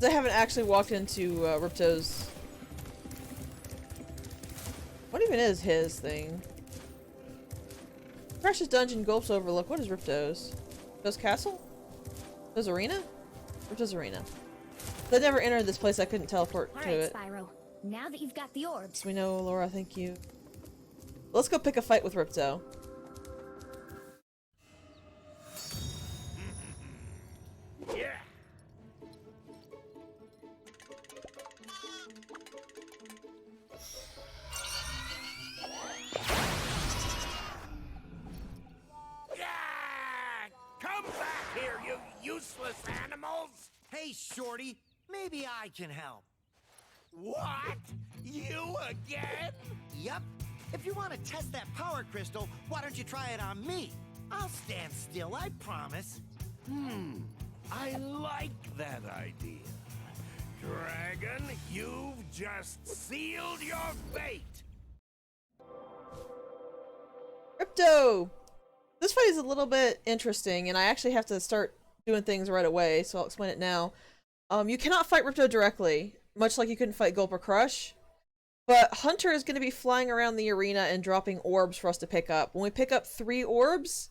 I haven't actually walked into Ripto's... What even is his thing? Precious Dungeon, Gulp's Overlook. What is Ripto's? Ripto's Castle? Ripto's Arena? Ripto's Arena. I never entered this place, I couldn't teleport to it. Spyro. Now that you've got the orbs. We know, Laura, thank you. Let's go pick a fight with Ripto. Yeah. Come back here, you useless animals! Hey, Shorty, maybe I can help. What? You again? Yup. If you want to test that power crystal, why don't you try it on me? I'll stand still, I promise. I like that idea. Dragon, you've just sealed your fate! Ripto! This fight is a little bit interesting, and I actually have to start doing things right away, so I'll explain it now. You cannot fight Ripto directly, much like you couldn't fight Gulp or Crush. But Hunter is going to be flying around the arena and dropping orbs for us to pick up. When we pick up 3 orbs,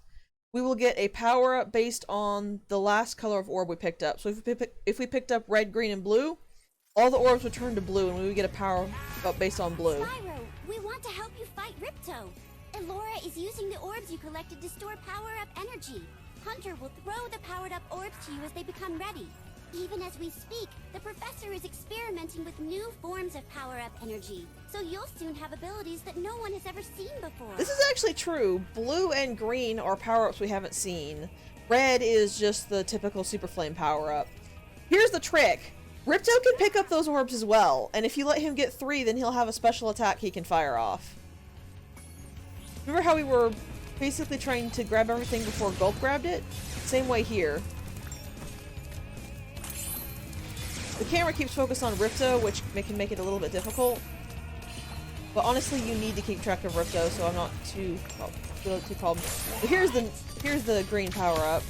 we will get a power-up based on the last color of orb we picked up. So if we picked up red, green, and blue, all the orbs would turn to blue, and we would get a power-up based on blue. Spyro, we want to help you fight Ripto. Elora is using the orbs you collected to store power-up energy. Hunter will throw the powered-up orbs to you as they become ready. Even as we speak, the professor is experimenting with new forms of power-up energy, so you'll soon have abilities that no one has ever seen before. This is actually true. Blue and green are power-ups we haven't seen. Red is just the typical Super Flame power-up. Here's the trick. Ripto can pick up those orbs as well, and if you let him get 3, then he'll have a special attack he can fire off. Remember how we were basically trying to grab everything before Gulp grabbed it? Same way here. The camera keeps focused on Ripto, which can make it a little bit difficult. But honestly, you need to keep track of Ripto, so I'm not too calm. But here's the green power-up.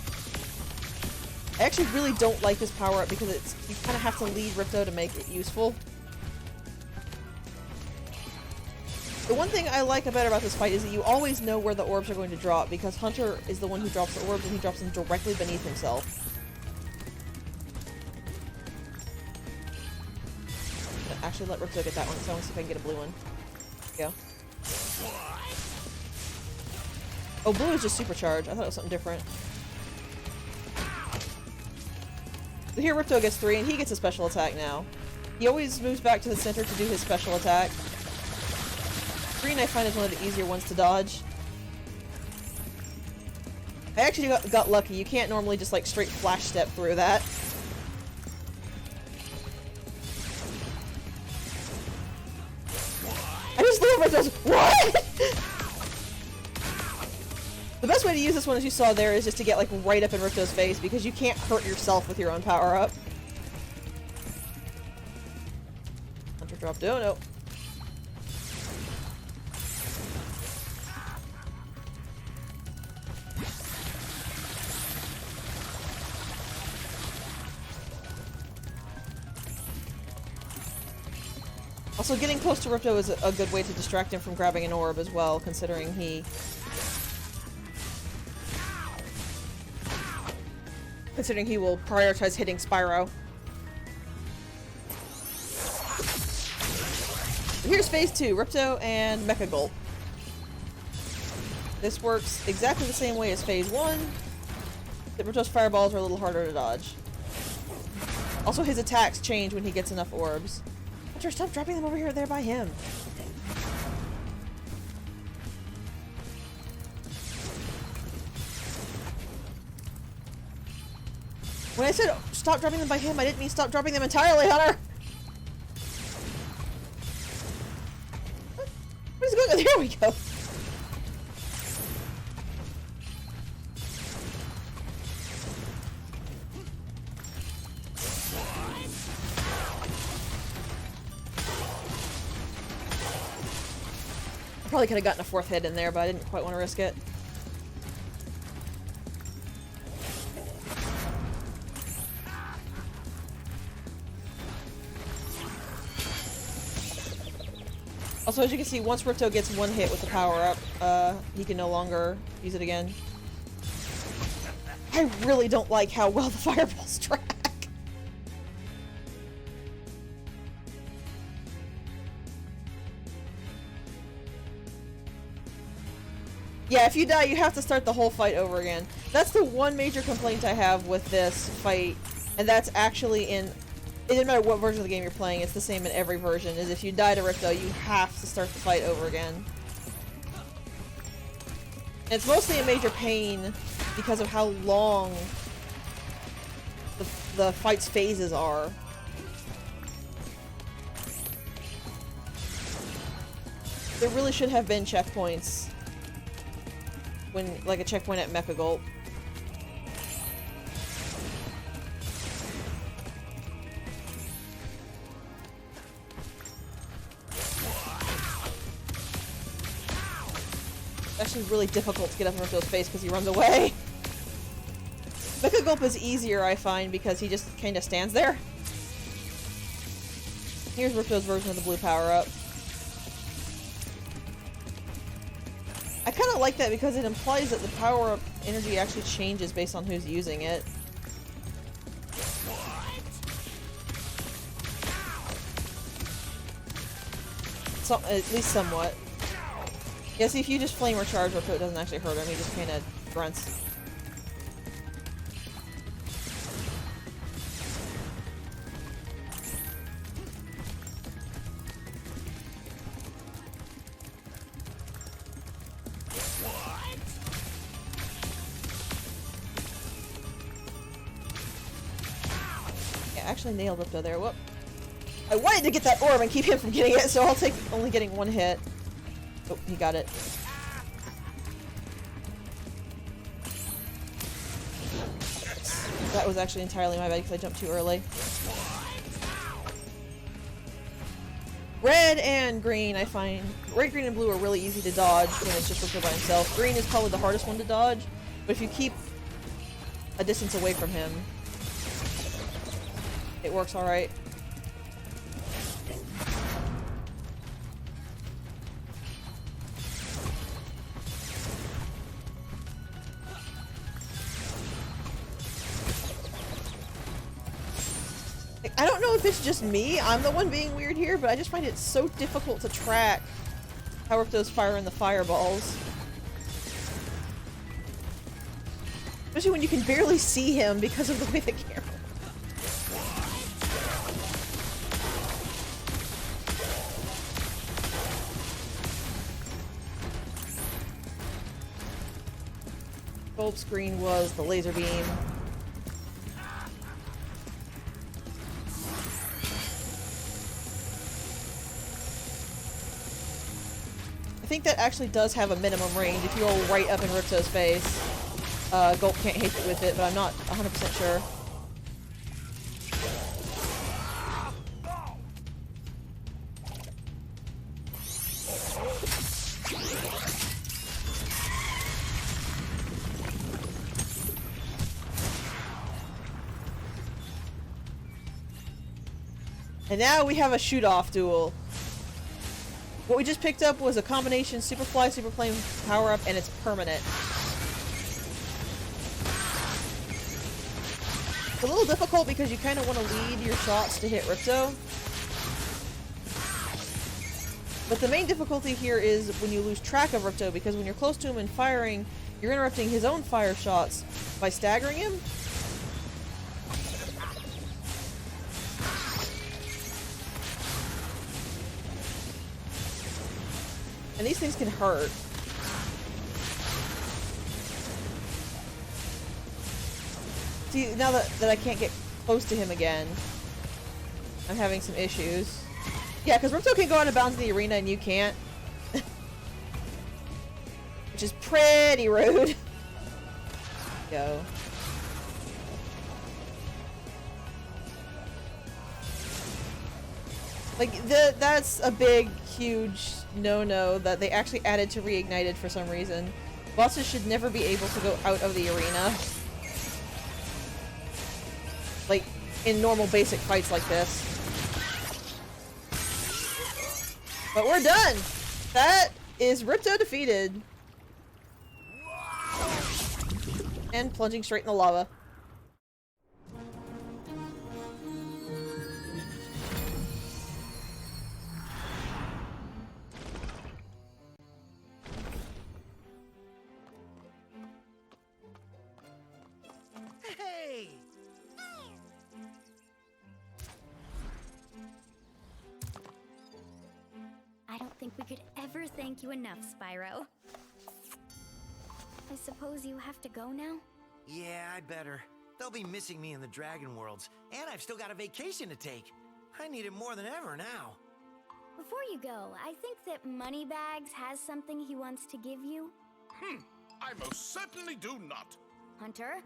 I actually really don't like this power-up because you kind of have to lead Ripto to make it useful. The one thing I like better about this fight is that you always know where the orbs are going to drop, because Hunter is the one who drops the orbs and he drops them directly beneath himself. Actually, let Ripto get that one, so I want to see if I can get a blue one. There you go. Oh, blue is just supercharged. I thought it was something different. So here Ripto gets 3, and he gets a special attack now. He always moves back to the center to do his special attack. Green I find is one of the easier ones to dodge. I actually got lucky. You can't normally just like straight flash step through that. I just love Ripto's. What? The best way to use this one, as you saw there, is just to get like right up in Ripto's face, because you can't hurt yourself with your own power up. Hunter dropped. Oh no. Also, getting close to Ripto is a good way to distract him from grabbing an orb as well, considering he will prioritize hitting Spyro. Here's phase 2, Ripto and Mecha Gulp. This works exactly the same way as phase 1, except Ripto's fireballs are a little harder to dodge. Also, his attacks change when he gets enough orbs. Stop dropping them over here, there by him. When I said stop dropping them by him, I didn't mean stop dropping them entirely, Hunter! What is going on? There we go. Probably could have gotten a 4th hit in there, but I didn't quite want to risk it. Also, as you can see, once Ripto gets one hit with the power-up, he can no longer use it again. I really don't like how well the fireballs track. Yeah, if you die, you have to start the whole fight over again. That's the one major complaint I have with this fight, and that's actually in... It doesn't matter what version of the game you're playing, it's the same in every version, is if you die to Ripto, you have to start the fight over again. And it's mostly a major pain because of how long the fight's phases are. There really should have been checkpoints. When, like a checkpoint at Mecha Gulp. It's actually really difficult to get up in Ripto's face because he runs away. Mecha Gulp is easier, I find, because he just kind of stands there. Here's Ripto's version of the blue power-up. I kind of like that because it implies that the power-up energy actually changes based on who's using it. At least somewhat. Yeah, see, if you just flame or charge Ripto, it doesn't actually hurt him, he just kind of grunts. Actually nailed Ripto there. Whoop. I wanted to get that orb and keep him from getting it, so I'll take only getting one hit. Oh, he got it. That was actually entirely my bad because I jumped too early. Red and green, I find. Red, green, and blue are really easy to dodge when it's just Ripto by himself. Green is probably the hardest one to dodge, but if you keep a distance away from him, it works alright. I don't know if it's just me, I'm the one being weird here, but I just find it so difficult to track how Ripto's firing the fireballs. Especially when you can barely see him because of the way the camera... Bulb screen was the laser beam. I think that actually does have a minimum range if you roll right up in Ripto's face. Gulp can't hit it with it, but I'm not 100% sure. And now we have a shoot-off duel. What we just picked up was a combination Superfly, Super Flame power-up, and it's permanent. It's a little difficult because you kind of want to lead your shots to hit Ripto. But the main difficulty here is when you lose track of Ripto, because when you're close to him and firing, you're interrupting his own fire shots by staggering him. And these things can hurt. See, now that I can't get close to him again, I'm having some issues. Yeah, because Ripto can go out of bounds in the arena and you can't. Which is pretty rude. Go. Like, that's a big, huge no-no that they actually added to Reignited for some reason. Bosses should never be able to go out of the arena. Like, in normal basic fights like this. But we're done! That is Ripto defeated. And plunging straight in the lava. Hey! I don't think we could ever thank you enough, Spyro. I suppose you have to go now? Yeah, I'd better. They'll be missing me in the Dragon Worlds, and I've still got a vacation to take. I need it more than ever now. Before you go, I think that Moneybags has something he wants to give you. I most certainly do not. Hunter?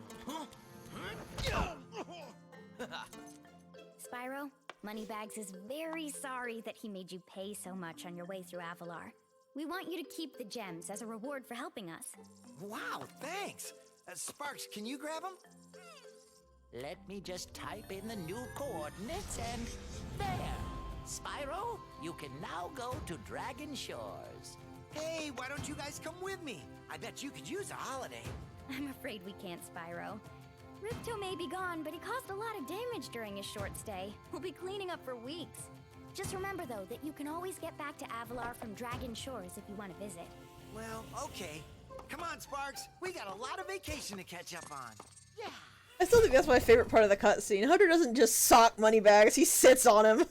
Spyro, Moneybags is very sorry that he made you pay so much on your way through Avalar. We want you to keep the gems as a reward for helping us. Wow, thanks. Sparks, can you grab them? Let me just type in the new coordinates and there! Spyro, you can now go to Dragon Shores. Hey, why don't you guys come with me? I bet you could use a holiday. I'm afraid we can't, Spyro. Ripto may be gone, but he caused a lot of damage during his short stay. We'll be cleaning up for weeks. Just remember, though, that you can always get back to Avalar from Dragon Shores if you want to visit. Well, okay. Come on, Sparks. We got a lot of vacation to catch up on. Yeah. I still think that's my favorite part of the cutscene. Hunter doesn't just sock Moneybags, he sits on him.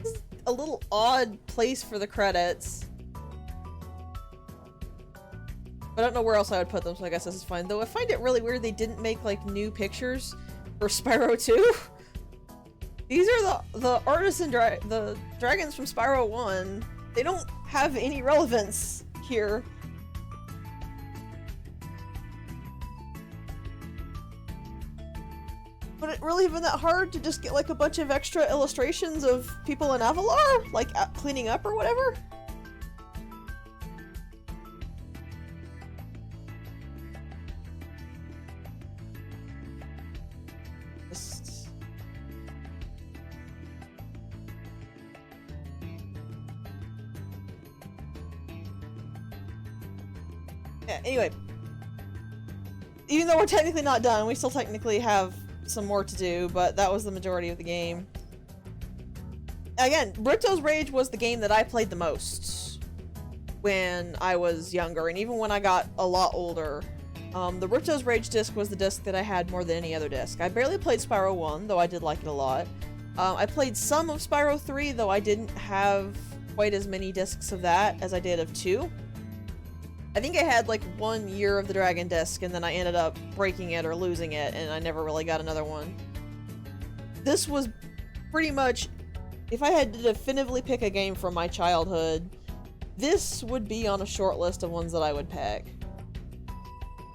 This is a little odd place for the credits. I don't know where else I would put them, so I guess this is fine. Though I find it really weird they didn't make, like, new pictures for Spyro 2. These are the artists and the dragons from Spyro 1. They don't have any relevance here. Would it really have been that hard to just get, like, a bunch of extra illustrations of people in Avalar? Like, cleaning up or whatever? Yeah, anyway. Even though we're technically not done, we still technically have some more to do, but that was the majority of the game. Again, Ripto's Rage was the game that I played the most when I was younger, and even when I got a lot older. The Ripto's Rage disc was the disc that I had more than any other disc. I barely played Spyro 1, though I did like it a lot. I played some of Spyro 3, though I didn't have quite as many discs of that as I did of 2. I think I had like 1 year of the Dragon disc, and then I ended up breaking it or losing it, and I never really got another one. This was pretty much, if I had to definitively pick a game from my childhood, this would be on a short list of ones that I would pick.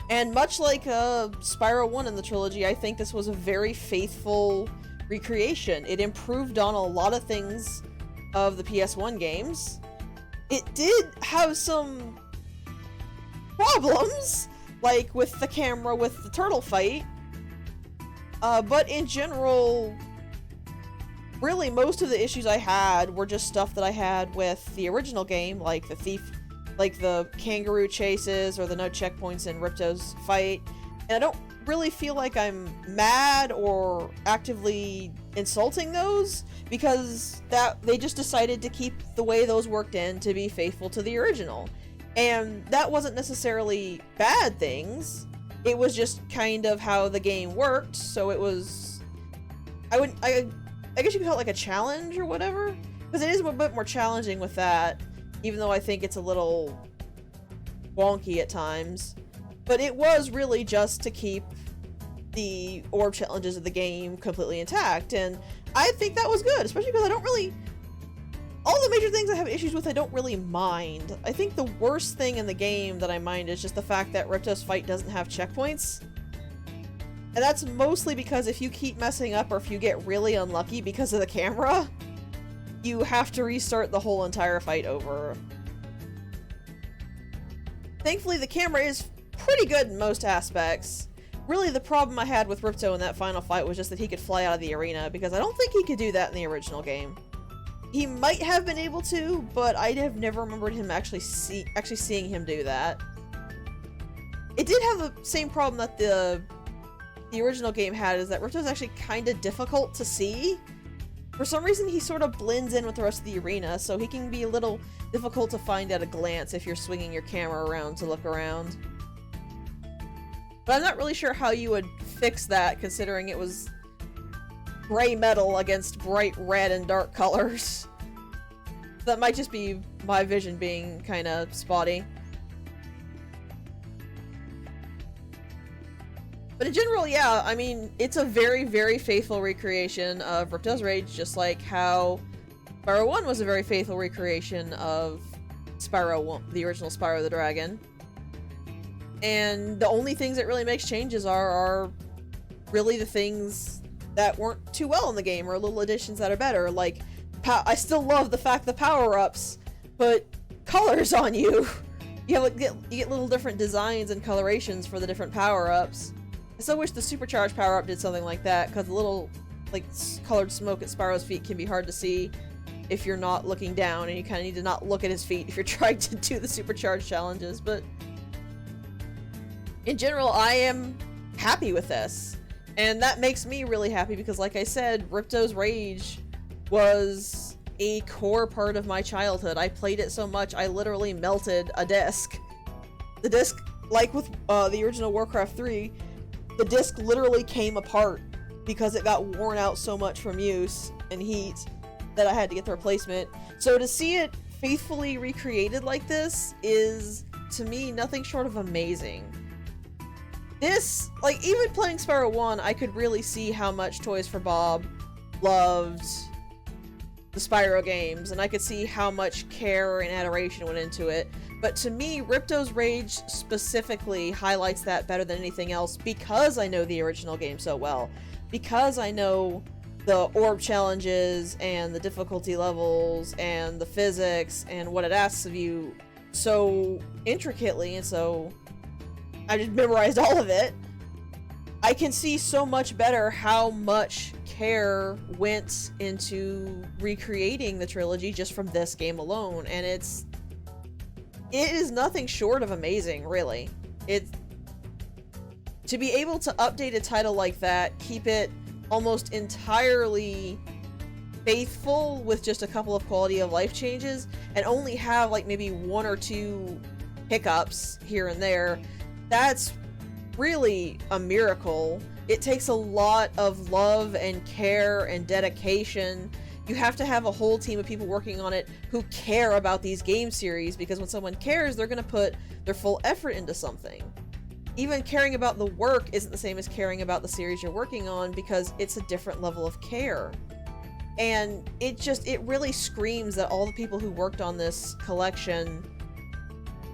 And much like Spyro 1 in the trilogy, I think this was a very faithful recreation. It improved on a lot of things of the PS1 games. It did have some problems, like with the camera with the turtle fight, but in general, really most of the issues I had were just stuff that I had with the original game, like the kangaroo chases or the no checkpoints in Ripto's fight, and I don't really feel like I'm mad or actively insulting those, because they just decided to keep the way those worked in to be faithful to the original. And that wasn't necessarily bad things, it was just kind of how the game worked, so it was... I guess you could call it like a challenge or whatever? Because it is a bit more challenging with that, even though I think it's a little wonky at times. But it was really just to keep the orb challenges of the game completely intact, and I think that was good, especially because I don't really... All the major things I have issues with, I don't really mind. I think the worst thing in the game that I mind is just the fact that Ripto's fight doesn't have checkpoints. And that's mostly because if you keep messing up or if you get really unlucky because of the camera, you have to restart the whole entire fight over. Thankfully, the camera is pretty good in most aspects, really the problem I had with Ripto in that final fight was just that he could fly out of the arena, because I don't think he could do that in the original game. He might have been able to, but I have never remembered him actually seeing him do that. It did have the same problem that the original game had, is that Ripto's actually kind of difficult to see. For some reason, he sort of blends in with the rest of the arena, so he can be a little difficult to find at a glance if you're swinging your camera around to look around. But I'm not really sure how you would fix that, considering it was gray metal against bright red and dark colors. That might just be my vision being kind of spotty. But in general, yeah, I mean, it's a very, very faithful recreation of Ripto's Rage, just like how Spyro 1 was a very faithful recreation of Spyro 1, the original Spyro the Dragon. And the only things that really makes changes are really the things that weren't too well in the game, or little additions that are better. Like, I still love the fact the power-ups put colors on you. You get little different designs and colorations for the different power-ups. I still wish the supercharged power-up did something like that, because the little, like, colored smoke at Spyro's feet can be hard to see if you're not looking down, and you kind of need to not look at his feet if you're trying to do the supercharged challenges. But in general, I am happy with this. And that makes me really happy because, like I said, Ripto's Rage was a core part of my childhood. I played it so much, I literally melted a disc. The disc, like with the original Warcraft 3, the disc literally came apart because it got worn out so much from use and heat that I had to get the replacement. So to see it faithfully recreated like this is, to me, nothing short of amazing. This, like, even playing Spyro 1, I could really see how much Toys for Bob loved the Spyro games, and I could see how much care and adoration went into it. But to me, Ripto's Rage specifically highlights that better than anything else, because I know the original game so well. Because I know the orb challenges, and the difficulty levels, and the physics, and what it asks of you so intricately, and so I just memorized all of it. I can see so much better how much care went into recreating the trilogy just from this game alone, and it is nothing short of amazing, really. To be able to update a title like that, keep it almost entirely faithful with just a couple of quality of life changes, and only have like maybe one or two hiccups here and there, that's really a miracle. It takes a lot of love and care and dedication. You have to have a whole team of people working on it who care about these game series, because when someone cares, they're going to put their full effort into something. Even caring about the work isn't the same as caring about the series you're working on, because it's a different level of care. And it really screams that all the people who worked on this collection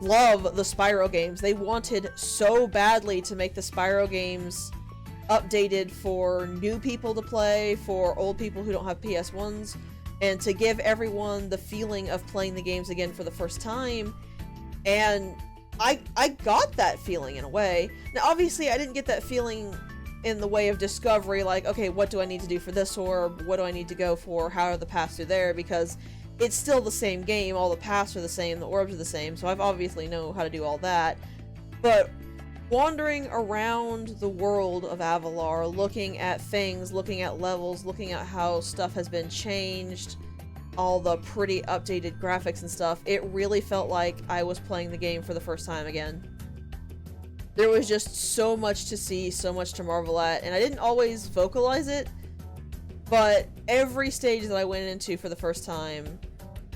love the Spyro games. They wanted so badly to make the Spyro games updated for new people to play, for old people who don't have PS1s, and to give everyone the feeling of playing the games again for the first time. And I got that feeling in a way. Now, obviously, I didn't get that feeling in the way of discovery, like, okay, what do I need to do for this orb? What do I need to go for? How are the paths through there? Because it's still the same game. All the paths are the same, the orbs are the same, so I've obviously know how to do all that. But wandering around the world of Avalar, looking at things, looking at levels, looking at how stuff has been changed, all the pretty updated graphics and stuff, it really felt like I was playing the game for the first time again. There was just so much to see, so much to marvel at, and I didn't always vocalize it, but every stage that I went into for the first time,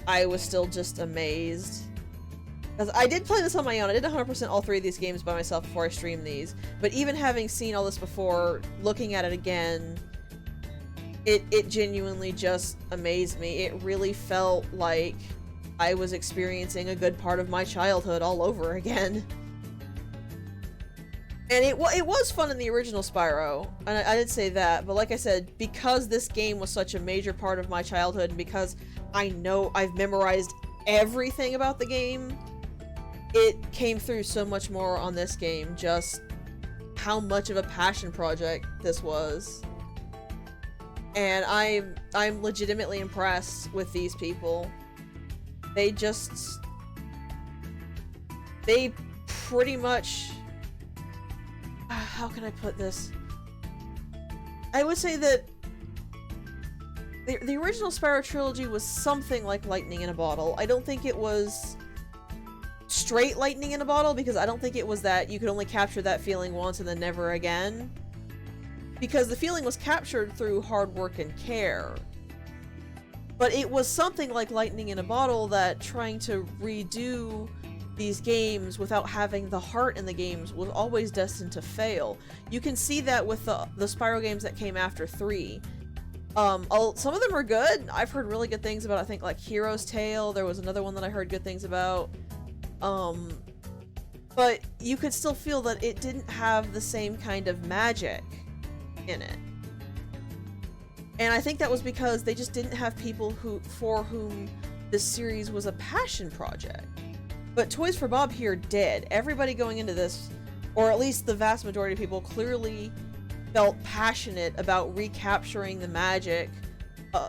I was still just amazed. Because I did play this on my own. I did 100% all three of these games by myself before I streamed these. But even having seen all this before, looking at it again, it genuinely just amazed me. It really felt like I was experiencing a good part of my childhood all over again. And it was fun in the original Spyro, and I did say that, but like I said, because this game was such a major part of my childhood, and because I know I've memorized everything about the game, it came through so much more on this game, just how much of a passion project this was. And I'm legitimately impressed with these people. They pretty much, how can I put this? I would say that the original Spyro trilogy was something like lightning in a bottle. I don't think it was straight lightning in a bottle, because I don't think it was that you could only capture that feeling once and then never again. Because the feeling was captured through hard work and care. But it was something like lightning in a bottle, that trying to redo these games without having the heart in the games was always destined to fail. You can see that with the Spyro games that came after 3. Some of them are good. I've heard really good things about, I think, like Hero's Tale. There was another one that I heard good things about. But you could still feel that it didn't have the same kind of magic in it. And I think that was because they just didn't have people for whom this series was a passion project. But Toys for Bob here did. Everybody going into this, or at least the vast majority of people, clearly felt passionate about recapturing the magic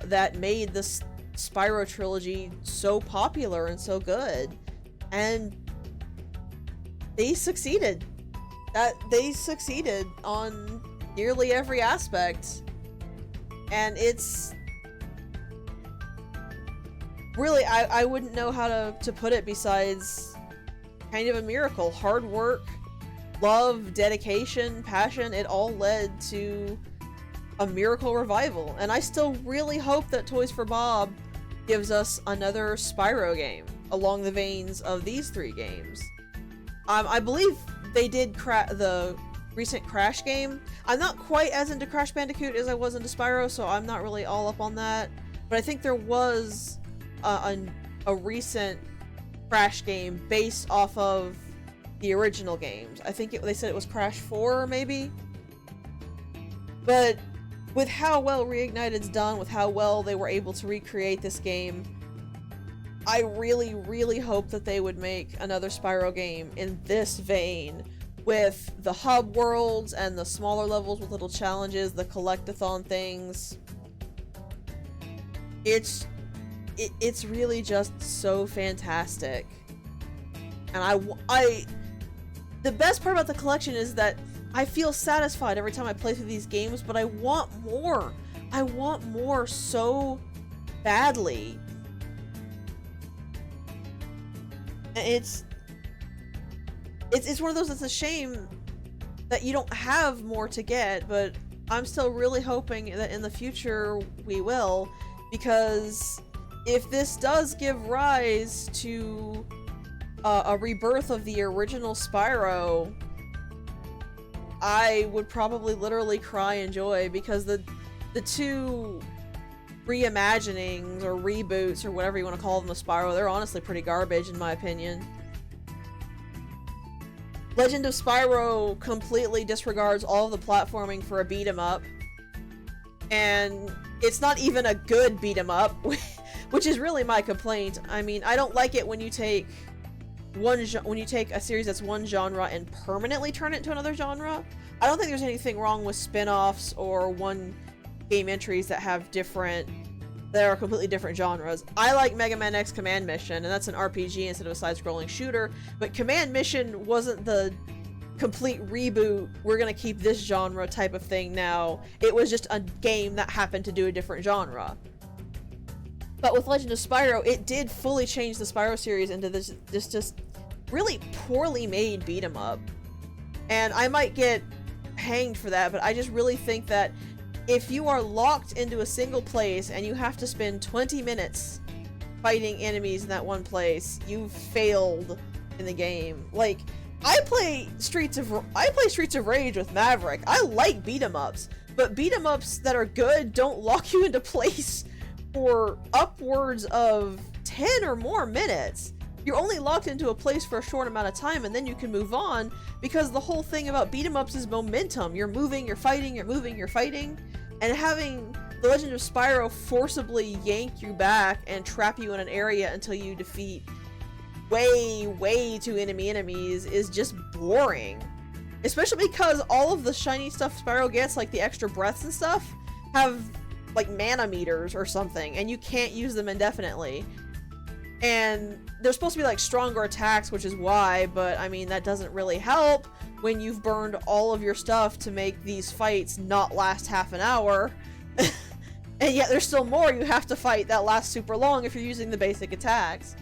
that made this Spyro trilogy so popular and so good. And they succeeded. They succeeded on nearly every aspect. And it's really, I wouldn't know how to put it besides kind of a miracle. Hard work, love, dedication, passion, it all led to a miracle revival. And I still really hope that Toys for Bob gives us another Spyro game along the veins of these 3 games. I believe they did the recent Crash game. I'm not quite as into Crash Bandicoot as I was into Spyro, so I'm not really all up on that. But I think there was a recent Crash game based off of the original games. I think they said it was Crash 4, maybe? But with how well Reignited's done, with how well they were able to recreate this game, I really, really hope that they would make another Spyro game in this vein, with the hub worlds and the smaller levels with little challenges, the collectathon things. It's really just so fantastic. And the best part about the collection is that I feel satisfied every time I play through these games, but I want more. I want more so badly. It's one of those, it's a shame that you don't have more to get, but I'm still really hoping that in the future we will, because if this does give rise to a rebirth of the original Spyro, I would probably literally cry in joy, because the 2 reimaginings or reboots or whatever you want to call them of Spyro, they're honestly pretty garbage in my opinion. Legend of Spyro completely disregards all of the platforming for a beat-em-up, and it's not even a good beat-em-up, which is really my complaint. I mean, I don't like it when you take a series that's one genre and permanently turn it into another genre. I don't think there's anything wrong with spin-offs or one game entries that are completely different genres. I like Mega Man X Command Mission, and that's an RPG instead of a side-scrolling shooter, but Command Mission wasn't the complete reboot, we're gonna keep this genre type of thing now. It was just a game that happened to do a different genre. But with Legend of Spyro, it did fully change the Spyro series into this just really poorly made beat-em-up. And I might get hanged for that, but I just really think that if you are locked into a single place and you have to spend 20 minutes fighting enemies in that one place, you've failed in the game. Like, I play Streets of Rage with Maverick. I like beat-em-ups, but beat-em-ups that are good don't lock you into place for upwards of 10 or more minutes. You're only locked into a place for a short amount of time, and then you can move on, because the whole thing about beat-em-ups is momentum. You're moving, you're fighting, you're moving, you're fighting, and having The Legend of Spyro forcibly yank you back and trap you in an area until you defeat way too enemies is just boring. Especially because all of the shiny stuff Spyro gets, like the extra breaths and stuff, have like mana meters or something, and you can't use them indefinitely. And they're supposed to be like stronger attacks, which is why, but I mean, that doesn't really help when you've burned all of your stuff to make these fights not last half an hour. And yet there's still more you have to fight that lasts super long if you're using the basic attacks.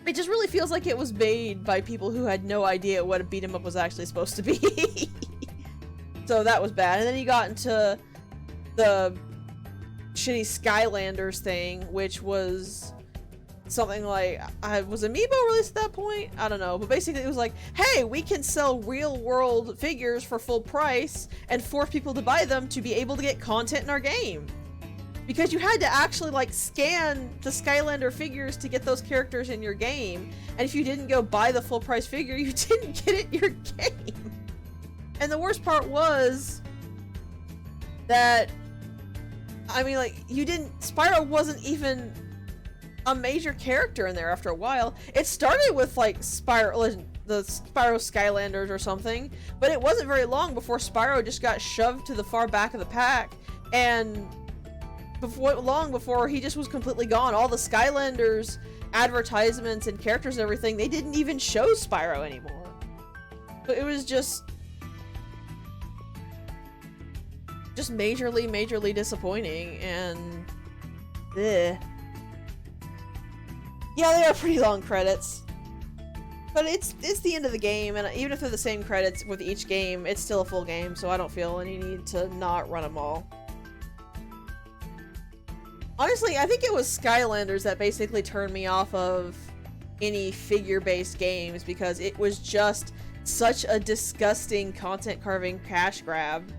It just really feels like it was made by people who had no idea what a beat 'em up was actually supposed to be. So that was bad. And then you got into the shitty Skylanders thing, which was something like, was Amiibo released at that point? I don't know. But basically it was like, hey, we can sell real world figures for full price and force people to buy them to be able to get content in our game. Because you had to actually like scan the Skylander figures to get those characters in your game. And if you didn't go buy the full price figure, you didn't get it in your game. And the worst part was that, I mean, like, Spyro wasn't even a major character in there after a while. It started with like the Spyro Skylanders or something, but it wasn't very long before Spyro just got shoved to the far back of the pack, and long before he just was completely gone. All the Skylanders advertisements and characters and everything, they didn't even show Spyro anymore. So it was just majorly disappointing, and ugh. Yeah, they are pretty long credits. But it's the end of the game, and even if they're the same credits with each game, it's still a full game, so I don't feel any need to not run them all. Honestly, I think it was Skylanders that basically turned me off of any figure-based games, because it was just such a disgusting content carving cash grab.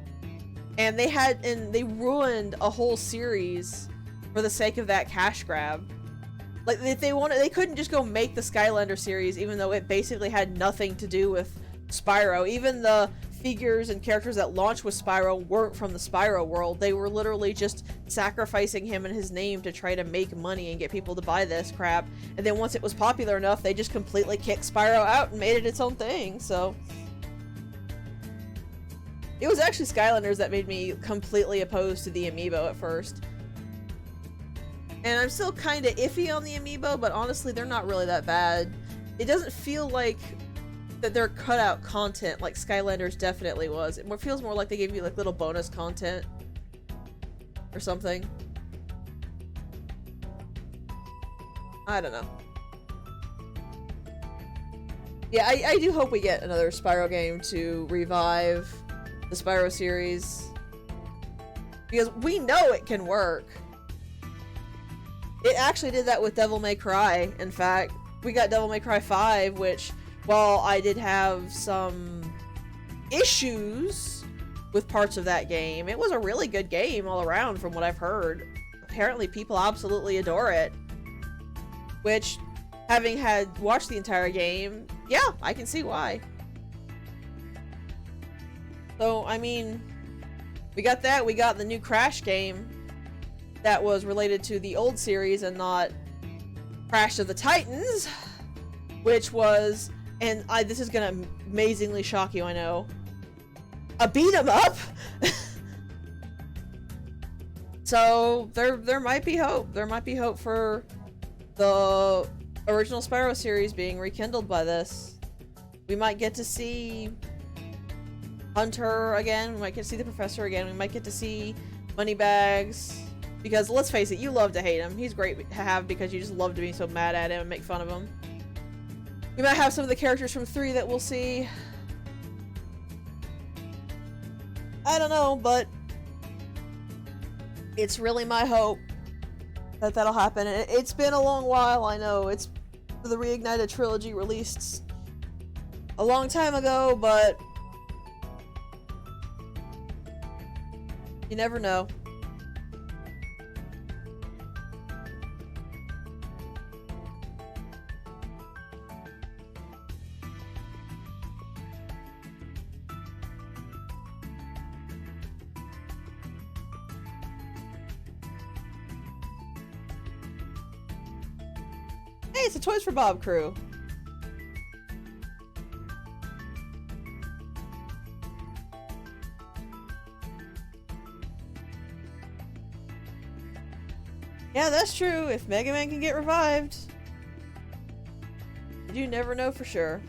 And they ruined a whole series for the sake of that cash grab. Like, if they wanted, they couldn't just go make the Skylander series, even though it basically had nothing to do with Spyro. Even the figures and characters that launched with Spyro weren't from the Spyro world. They were literally just sacrificing him and his name to try to make money and get people to buy this crap. And then once it was popular enough, they just completely kicked Spyro out and made it its own thing, so. It was actually Skylanders that made me completely opposed to the Amiibo at first. And I'm still kind of iffy on the Amiibo, but honestly, they're not really that bad. It doesn't feel like that they're cut out content like Skylanders definitely was. It feels more like they gave you like little bonus content or something. I don't know. Yeah, I do hope we get another Spyro game to revive the Spyro series, because we know it can work. It actually did that with Devil May Cry. In fact, we got Devil May Cry 5, which, while I did have some issues with parts of that game, it was a really good game all around from what I've heard. Apparently people absolutely adore it. Which, having watched the entire game, yeah, I can see why. So, I mean, we got that, we got the new Crash game that was related to the old series and not Crash of the Titans, which was, and this is gonna amazingly shock you, I know, a beat 'em up. So there might be hope. There might be hope for the original Spyro series being rekindled by this. We might get to see Hunter again. We might get to see the Professor again. We might get to see Moneybags. Because let's face it, you love to hate him. He's great to have because you just love to be so mad at him and make fun of him. We might have some of the characters from 3 that we'll see. I don't know, but it's really my hope that that'll happen. It's been a long while, I know. It's the Reignited Trilogy released a long time ago, but you never know. Hey, it's a Toys for Bob crew. Yeah, that's true. If Mega Man can get revived, you never know for sure.